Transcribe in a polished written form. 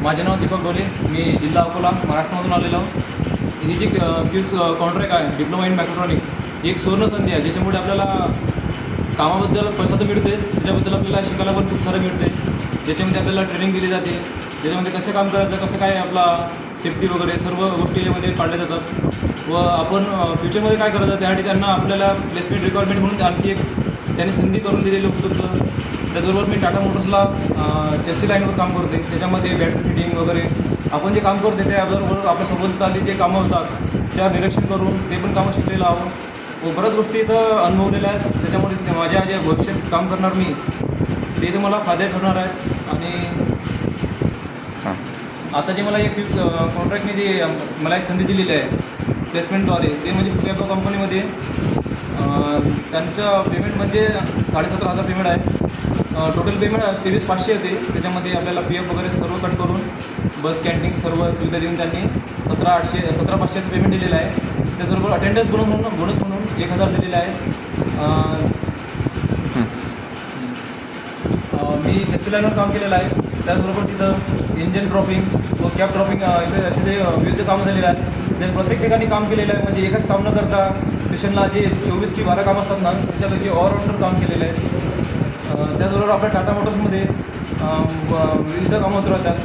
माझे नाव दीपक डोले, मी जिल्हा अकोला महाराष्ट्रामधून आलेलो आहो. ही जी क्यूज कॉन्ट्रॅक्ट आहे डिप्लोमा इन मॅक्रोट्रॉनिक्स ही एक सुवर्ण संधी आहे, ज्याच्यामुळे आपल्याला कामाबद्दल पैसा तर मिळतेच, त्याच्याबद्दल आपल्याला शिकायला पण खूप सारं मिळते. ज्याच्यामध्ये आपल्याला ट्रेनिंग दिली जाते, ज्याच्यामध्ये कसं काम करायचं, कसं काय आपला सेफ्टी वगैरे सर्व गोष्टी यामध्ये पाडल्या जातात. व आपण फ्युचरमध्ये काय करायचं त्यासाठी त्यांना आपल्याला प्लेसमेंट रिक्वायरमेंट म्हणून आणखी एक त्यांनी संधी करून दिलेली उपलब्ध. त्याचबरोबर मी टाटा मोटर्सला चेस्सी लाईनवर काम करते, त्याच्यामध्ये बॅटरी फिटिंग वगैरे आपण जे काम करते त्याबरोबर आपल्या सभोवताली जे कामं होतात त्यावर निरीक्षण करून ते पण कामं शिकलेलं आहोत व बऱ्याच गोष्टी इथं अनुभवलेल्या आहेत. त्याच्यामुळे माझ्या जे भविष्यात काम करणार मी ते तर मला फायदे ठरणार आहेत. आणि आता जे मला एक क्यूज कॉन्ट्रॅक्टने जे मला एक संधी दिलेली आहे प्लेसमेंटद्वारे, ते म्हणजे फुगॅको कंपनीमध्ये त्यांचं पेमेंट म्हणजे 17,500 पेमेंट आहे. टोटल पेमेंट 23,500 होते. त्याच्यामध्ये आपल्याला PF वगैरे सर्व कट करून बस कॅन्टीन सर्व सुविधा देऊन त्यांनी 17,500चं पेमेंट दिलेलं आहे. त्याचबरोबर अटेंडन्स बोनस म्हणून 1,000 दिलेलं आहे. मी चेस्सी लाईनवर काम केलेलं आहे. त्याचबरोबर तिथं इंजन ड्रॉपिंग व कॅप ड्रॉपिंग इथे असे जे विविध कामं झालेले आहेत, ते प्रत्येक ठिकाणी काम केलेलं आहे. म्हणजे एकच काम न करता स्टेशनला जे 24 की 12 कामं असतात ना, त्याच्यापैकी ऑलराऊंडर काम केलेलं आहे. त्याचबरोबर आपल्या टाटा मोटर्समध्ये विविध कामं होत राहतात.